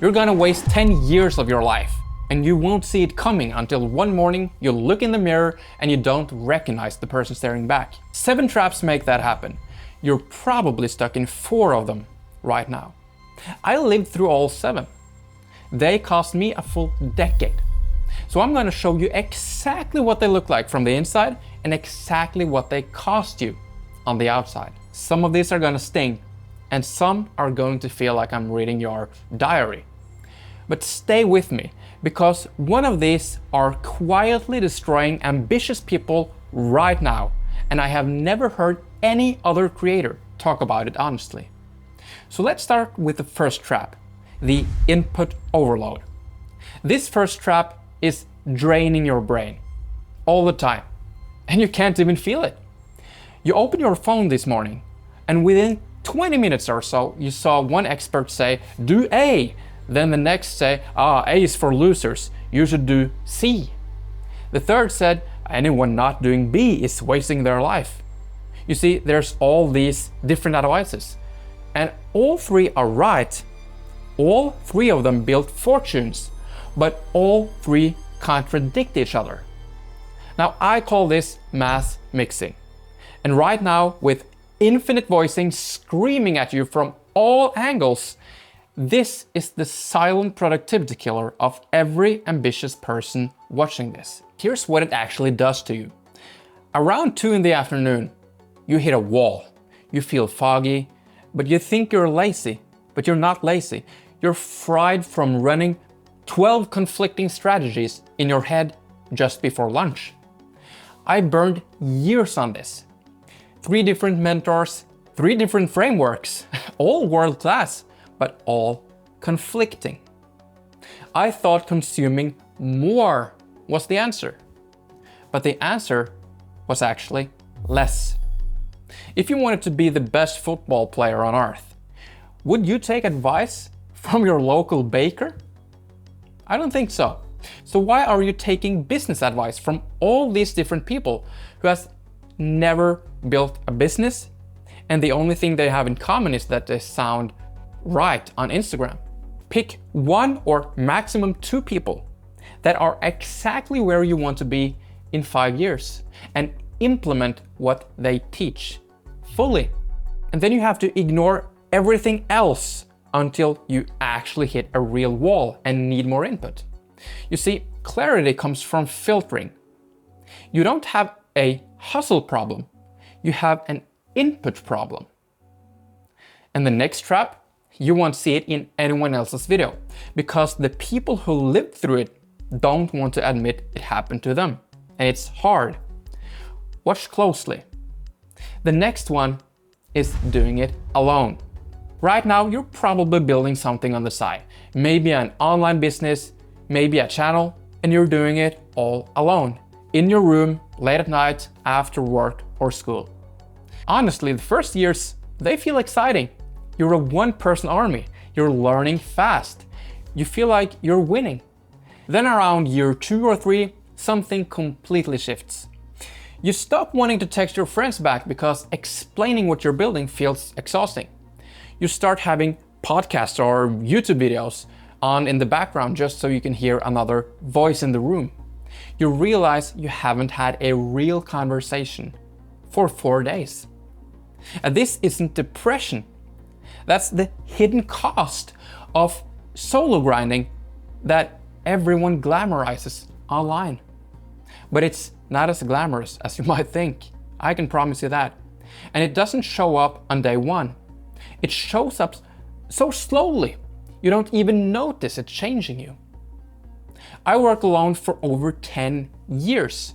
You're gonna waste 10 years of your life, and you won't see it coming until one morning you look in the mirror and you don't recognize the person staring back. 7 traps make that happen. You're probably stuck in 4 of them right now. I lived through all 7. They cost me a full decade. So I'm gonna show you exactly what they look like from the inside and exactly what they cost you on the outside. Some of these are gonna sting, and some are going to feel like I'm reading your diary. But stay with me, because one of these are quietly destroying ambitious people right now, and I have never heard any other creator talk about it honestly. So let's start with the first trap, the input overload. This first trap is draining your brain all the time, and you can't even feel it. You open your phone this morning, and within 20 minutes or so, you saw one expert say, do A. Then the next say, A is for losers, you should do C. The third said, anyone not doing B is wasting their life. You see, there's all these different advices, and all 3 are right. All 3 of them build fortunes, but all 3 contradict each other. Now I call this mass mixing. And right now, with infinite voicing screaming at you from all angles, this is the silent productivity killer of every ambitious person watching this. Here's what it actually does to you. Around 2 in the afternoon, you hit a wall. You feel foggy, but you think you're lazy, but you're not lazy. You're fried from running 12 conflicting strategies in your head just before lunch. I burned years on this. 3 different mentors, 3 different frameworks, all world class, but all conflicting. I thought consuming more was the answer, but the answer was actually less. If you wanted to be the best football player on earth, would you take advice from your local baker? I don't think so. So why are you taking business advice from all these different people who has never built a business, and the only thing they have in common is that they sound right on Instagram? Pick 1 or maximum 2 people that are exactly where you want to be in 5 years and implement what they teach fully. And then you have to ignore everything else until you actually hit a real wall and need more input. You see, clarity comes from filtering. You don't have a hustle problem, you have an input problem. And the next trap, you won't see it in anyone else's video, because the people who lived through it don't want to admit it happened to them. And it's hard. Watch closely. The next one is doing it alone. Right now, you're probably building something on the side, maybe an online business, maybe a channel, and you're doing it all alone, in your room, late at night, after work or school. Honestly, the first years, they feel exciting. You're a one-person army, you're learning fast, you feel like you're winning. Then around year 2 or 3, something completely shifts. You stop wanting to text your friends back because explaining what you're building feels exhausting. You start having podcasts or YouTube videos on in the background just so you can hear another voice in the room. You realize you haven't had a real conversation for 4 days. And this isn't depression. That's the hidden cost of solo grinding that everyone glamorizes online. But it's not as glamorous as you might think. I can promise you that. And it doesn't show up on day 1. It shows up so slowly, you don't even notice it changing you. I work alone for over 10 years,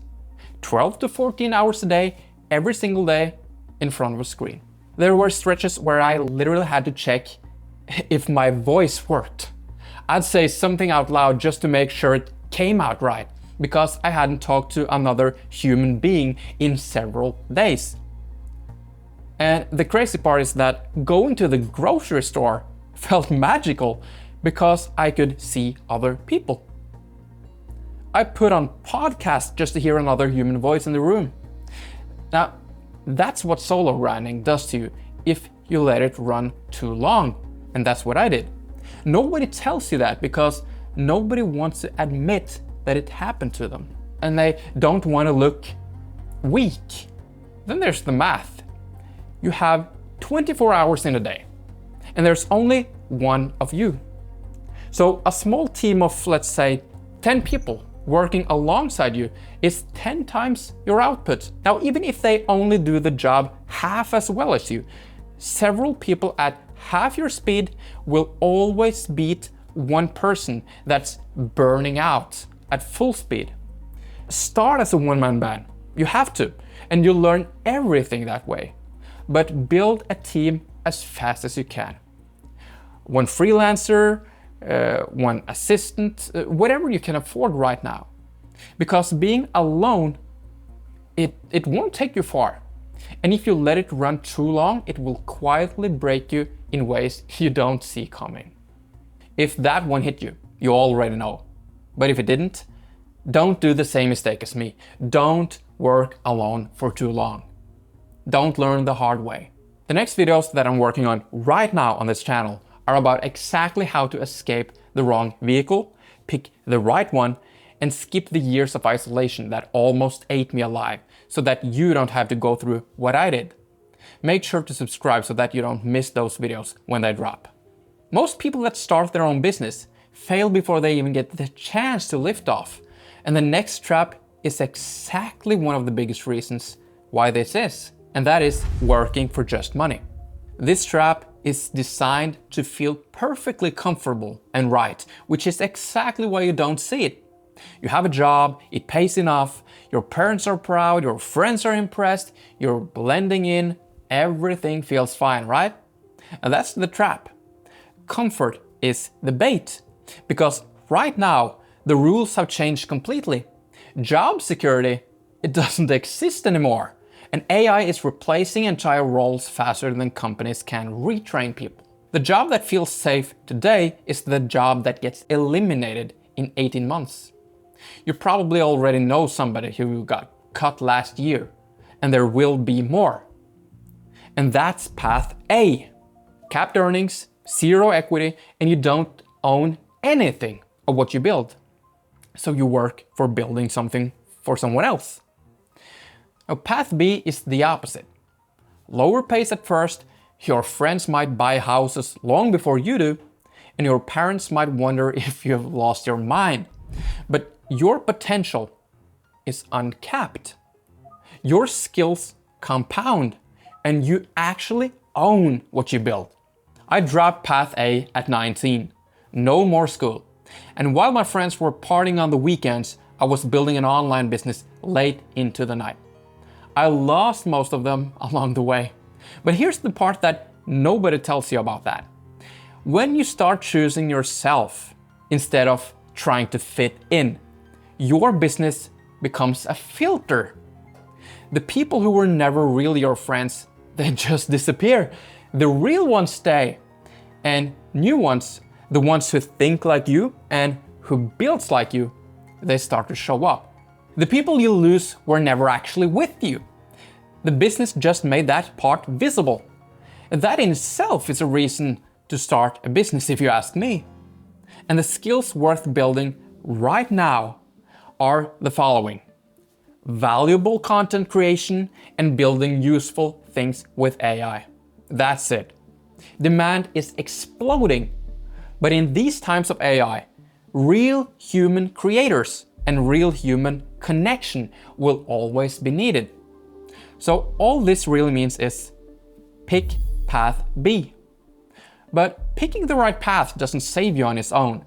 12 to 14 hours a day, every single day in front of a screen. There were stretches where I literally had to check if my voice worked. I'd say something out loud just to make sure it came out right, because I hadn't talked to another human being in several days. And the crazy part is that going to the grocery store felt magical because I could see other people. I put on podcasts just to hear another human voice in the room. Now, that's what solo grinding does to you if you let it run too long. And that's what I did. Nobody tells you that because nobody wants to admit that it happened to them. And they don't want to look weak. Then there's the math. You have 24 hours in a day, and there's only one of you. So a small team of, let's say, 10 people working alongside you is 10 times your output. Now, even if they only do the job half as well as you, several people at half your speed will always beat one person that's burning out at full speed. Start as a one-man band. You have to, and you'll learn everything that way. But build a team as fast as you can. One freelancer, one assistant, whatever you can afford right now. Because being alone, it won't take you far. And if you let it run too long, it will quietly break you in ways you don't see coming. If that one hit you, you already know. But if it didn't, don't do the same mistake as me. Don't work alone for too long. Don't learn the hard way. The next videos that I'm working on right now on this channel are about exactly how to escape the wrong vehicle, pick the right one, and skip the years of isolation that almost ate me alive, so that you don't have to go through what I did. Make sure to subscribe so that you don't miss those videos when they drop. Most people that start their own business fail before they even get the chance to lift off. And the next trap is exactly one of the biggest reasons why this is, and that is working for just money. This trap is designed to feel perfectly comfortable and right, which is exactly why you don't see it. You have a job, it pays enough, your parents are proud, your friends are impressed, you're blending in, everything feels fine, right? And that's the trap. Comfort is the bait, because right now the rules have changed completely. Job security, it doesn't exist anymore. And AI is replacing entire roles faster than companies can retrain people. The job that feels safe today is the job that gets eliminated in 18 months. You probably already know somebody who got cut last year, and there will be more. And that's path A. Capped earnings, zero equity, and you don't own anything of what you build. So you work for building something for someone else. Now, path B is the opposite. Lower pace at first, your friends might buy houses long before you do, and your parents might wonder if you have lost your mind. But your potential is uncapped. Your skills compound, and you actually own what you build. I dropped path A at 19. No more school. And while my friends were partying on the weekends, I was building an online business late into the night. I lost most of them along the way. But here's the part that nobody tells you about that. When you start choosing yourself instead of trying to fit in, your business becomes a filter. The people who were never really your friends, they just disappear. The real ones stay. And new ones, the ones who think like you and who builds like you, they start to show up. The people you lose were never actually with you. The business just made that part visible. And that in itself is a reason to start a business, if you ask me. And the skills worth building right now are the following: valuable content creation and building useful things with AI. That's it. Demand is exploding. But in these times of AI, real human creators and real human connection will always be needed. So all this really means is pick path B. But picking the right path doesn't save you on its own.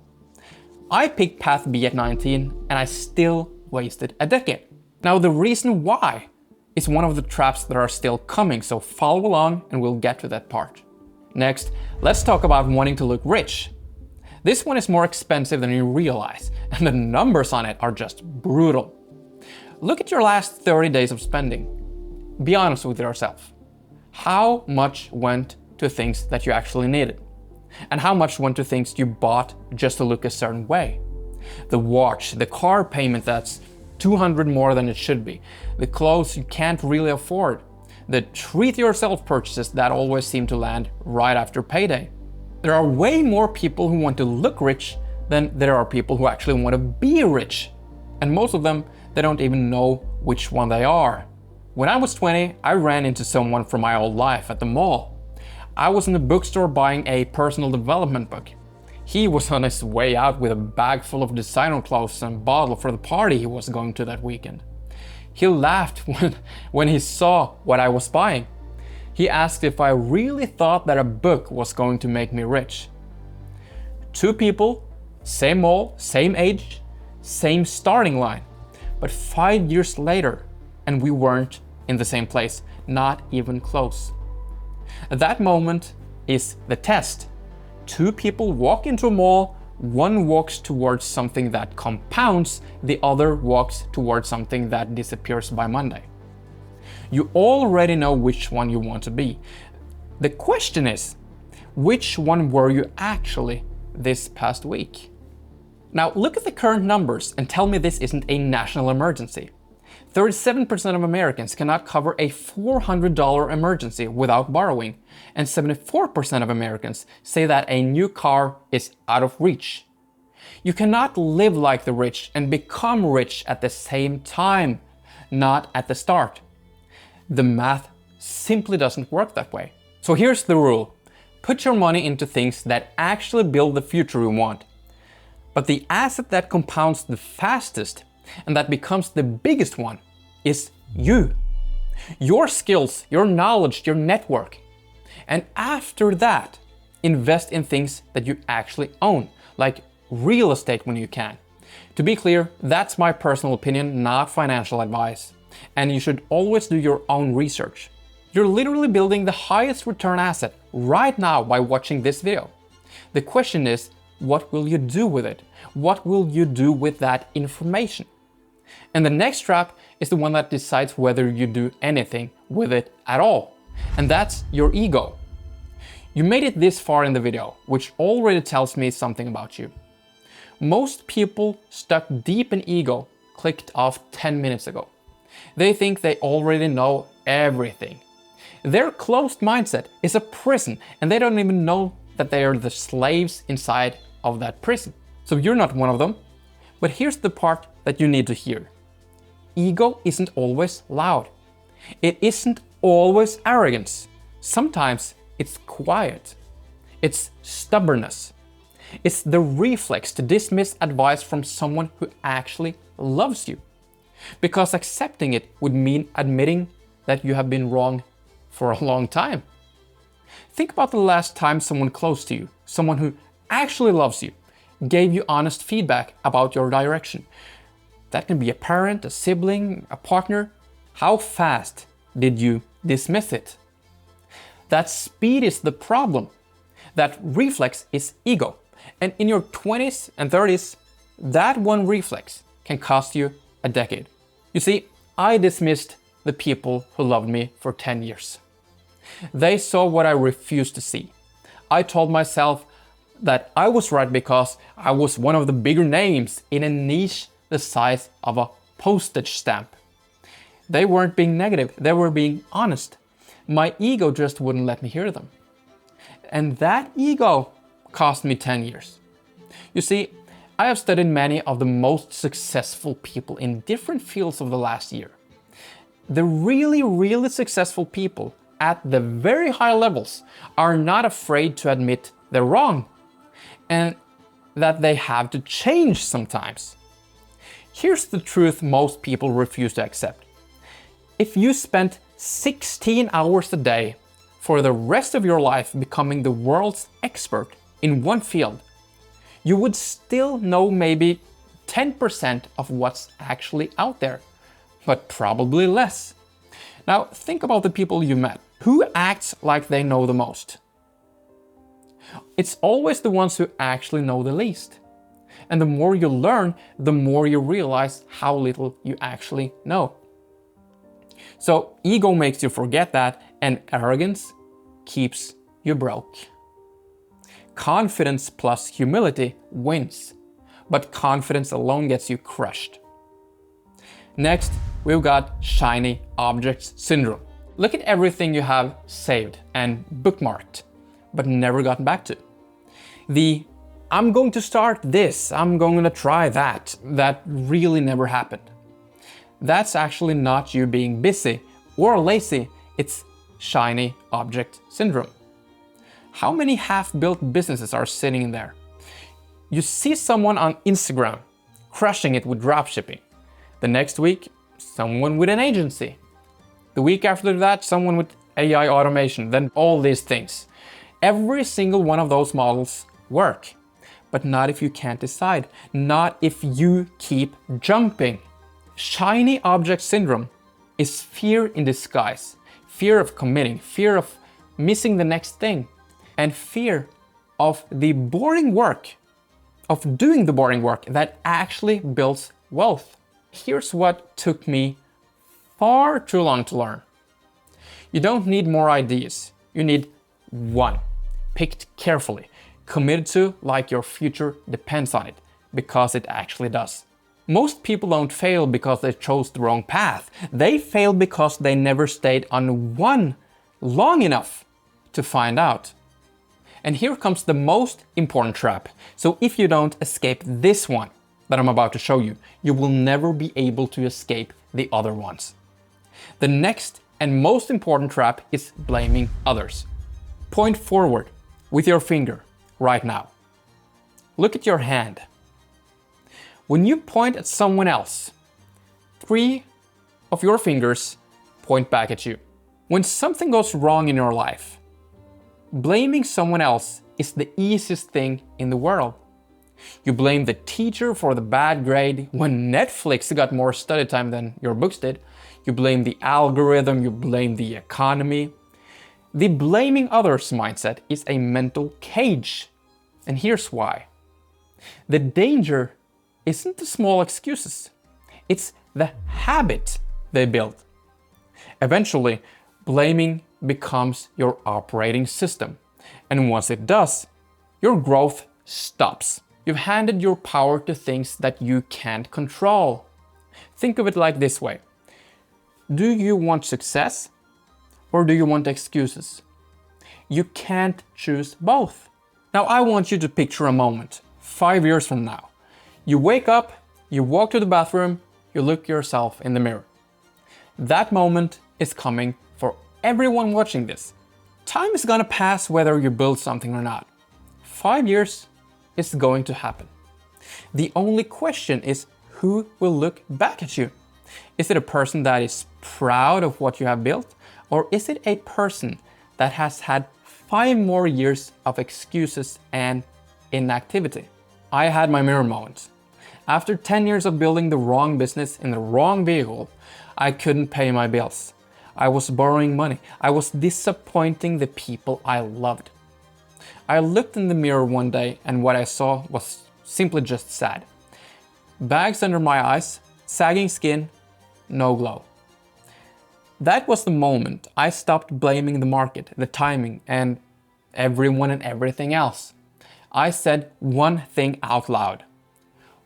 I picked path B at 19 and I still wasted a decade. Now the reason why is one of the traps that are still coming, so follow along and we'll get to that part. Next, let's talk about wanting to look rich. This one is more expensive than you realize, and the numbers on it are just brutal. Look at your last 30 days of spending. Be honest with yourself. How much went to things that you actually needed? And how much went to things you bought just to look a certain way? The watch, the car payment that's $200 more than it should be, the clothes you can't really afford, the treat yourself purchases that always seem to land right after payday. There are way more people who want to look rich than there are people who actually want to be rich. And most of them, they don't even know which one they are. When I was 20, I ran into someone from my old life at the mall. I was in the bookstore buying a personal development book. He was on his way out with a bag full of designer clothes and a bottle for the party he was going to that weekend. He laughed when he saw what I was buying. He asked if I really thought that a book was going to make me rich. Two people, same mall, same age, same starting line. But 5 years later, and we weren't in the same place, not even close. That moment is the test. Two people walk into a mall, one walks towards something that compounds, the other walks towards something that disappears by Monday. You already know which one you want to be. The question is, which one were you actually this past week? Now look at the current numbers and tell me this isn't a national emergency. 37% of Americans cannot cover a $400 emergency without borrowing, and 74% of Americans say that a new car is out of reach. You cannot live like the rich and become rich at the same time, not at the start. The math simply doesn't work that way. So here's the rule. Put your money into things that actually build the future you want. But the asset that compounds the fastest and that becomes the biggest one is you. Your skills, your knowledge, your network. And after that, invest in things that you actually own, like real estate when you can. To be clear, that's my personal opinion, not financial advice. And you should always do your own research. You're literally building the highest return asset right now by watching this video. The question is, what will you do with it? What will you do with that information? And the next trap is the one that decides whether you do anything with it at all. And that's your ego. You made it this far in the video, which already tells me something about you. Most people stuck deep in ego clicked off 10 minutes ago. They think they already know everything. Their closed mindset is a prison, and they don't even know that they are the slaves inside of that prison. So you're not one of them. But here's the part that you need to hear. Ego isn't always loud. It isn't always arrogance. Sometimes it's quiet. It's stubbornness. It's the reflex to dismiss advice from someone who actually loves you. Because accepting it would mean admitting that you have been wrong for a long time. Think about the last time someone close to you, someone who actually loves you, gave you honest feedback about your direction. That can be a parent, a sibling, a partner. How fast did you dismiss it? That speed is the problem. That reflex is ego. And in your 20s and 30s, that one reflex can cost you a decade. You see, I dismissed the people who loved me for 10 years. They saw what I refused to see. I told myself that I was right because I was one of the bigger names in a niche the size of a postage stamp. They weren't being negative, they were being honest. My ego just wouldn't let me hear them. And that ego cost me 10 years. You see, I have studied many of the most successful people in different fields of the last year. The really successful people at the very high levels are not afraid to admit they're wrong and that they have to change sometimes. Here's the truth most people refuse to accept. If you spent 16 hours a day for the rest of your life becoming the world's expert in one field, you would still know maybe 10% of what's actually out there, but probably less. Now think about the people you met. Who acts like they know the most? It's always the ones who actually know the least. And the more you learn, the more you realize how little you actually know. So ego makes you forget that, and arrogance keeps you broke. Confidence plus humility wins, but confidence alone gets you crushed. Next, we've got shiny objects syndrome. Look at everything you have saved and bookmarked, but never gotten back to. The I'm going to start this, I'm going to try that really never happened. That's actually not you being busy or lazy, it's shiny object syndrome. How many half-built businesses are sitting in there? You see someone on Instagram crushing it with dropshipping. The next week, someone with an agency. The week after that, someone with AI automation, then all these things. Every single one of those models work, but not if you can't decide, not if you keep jumping. Shiny object syndrome is fear in disguise. Fear of committing, fear of missing the next thing, and fear of the boring work, of doing the boring work that actually builds wealth. Here's what took me far too long to learn. You don't need more ideas. You need one, picked carefully, committed to like your future depends on it, because it actually does. Most people don't fail because they chose the wrong path. They fail because they never stayed on one long enough to find out. And here comes the most important trap. So if you don't escape this one that I'm about to show you, you will never be able to escape the other ones. The next and most important trap is blaming others. Point forward with your finger right now. Look at your hand. When you point at someone else, 3 of your fingers point back at you. When something goes wrong in your life, blaming someone else is the easiest thing in the world. You blame the teacher for the bad grade when Netflix got more study time than your books did. You blame the algorithm, you blame the economy. The blaming others mindset is a mental cage. And here's why. The danger isn't the small excuses. It's the habit they build. Eventually, blaming becomes your operating system. And once it does, your growth stops. You've handed your power to things that you can't control. Think of it like this way. Do you want success or do you want excuses? You can't choose both. Now I want you to picture a moment, 5 years from now. You wake up, you walk to the bathroom, you look yourself in the mirror. That moment is coming for everyone watching this. Time is gonna pass whether you build something or not. 5 years is going to happen. The only question is who will look back at you? Is it a person that is proud of what you have built? Or is it a person that has had 5 more years of excuses and inactivity? I had my mirror moment. After 10 years of building the wrong business in the wrong vehicle, I couldn't pay my bills. I was borrowing money. I was disappointing the people I loved. I looked in the mirror one day and what I saw was simply just sad. Bags under my eyes, sagging skin, no glow. That was the moment I stopped blaming the market, the timing, and everyone and everything else. I said one thing out loud.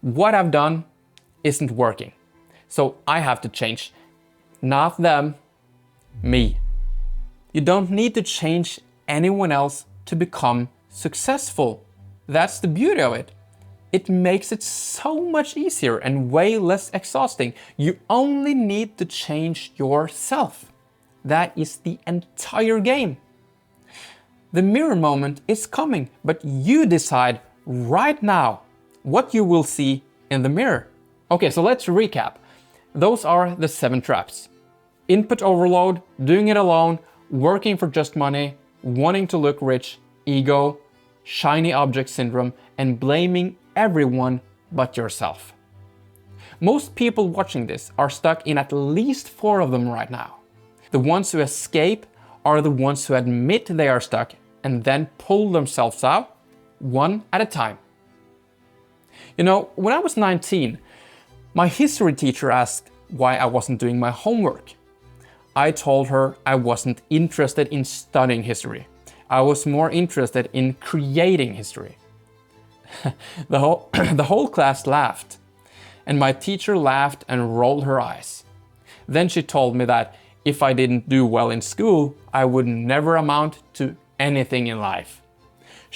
What I've done isn't working, so I have to change. Not them, me. You don't need to change anyone else to become successful. That's the beauty of it. It makes it so much easier and way less exhausting. You only need to change yourself. That is the entire game. The mirror moment is coming, but you decide right now what you will see in the mirror. Okay, so let's recap. Those are the 7 traps. Input overload, doing it alone, working for just money, wanting to look rich, ego, shiny object syndrome, and blaming everyone but yourself. Most people watching this are stuck in at least 4 of them right now. The ones who escape are the ones who admit they are stuck and then pull themselves out one at a time. You know, when I was 19, my history teacher asked why I wasn't doing my homework. I told her I wasn't interested in studying history. I was more interested in creating history. The whole class laughed, and my teacher laughed and rolled her eyes. Then she told me that if I didn't do well in school, I would never amount to anything in life.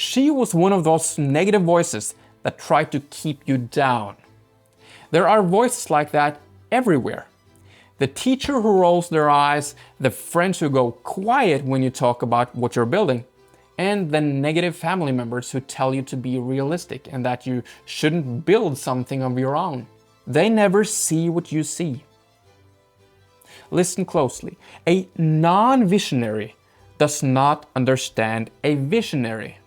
She was one of those negative voices that try to keep you down. There are voices like that everywhere. The teacher who rolls their eyes, the friends who go quiet when you talk about what you're building, and the negative family members who tell you to be realistic and that you shouldn't build something of your own. They never see what you see. Listen closely. A non-visionary does not understand a visionary.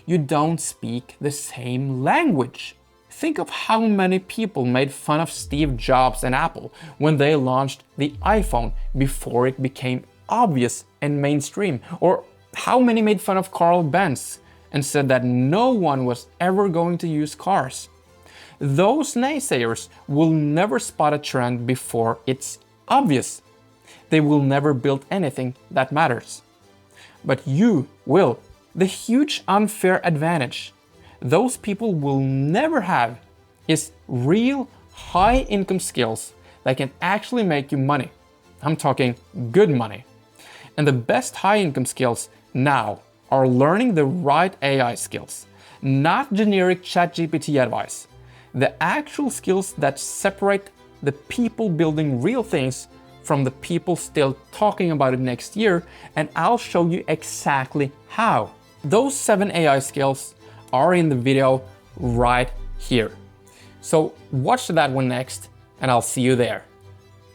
You don't speak the same language. Think of how many people made fun of Steve Jobs and Apple when they launched the iPhone before it became obvious and mainstream, or how many made fun of Carl Benz and said that no one was ever going to use cars. Those naysayers will never spot a trend before it's obvious. They will never build anything that matters. But you will. The huge unfair advantage those people will never have is real high income skills that can actually make you money. I'm talking good money. And the best high income skills now are learning the right AI skills, not generic ChatGPT advice. The actual skills that separate the people building real things from the people still talking about it next year, and I'll show you exactly how. Those 7 AI skills are in the video right here. So watch that one next, and I'll see you there.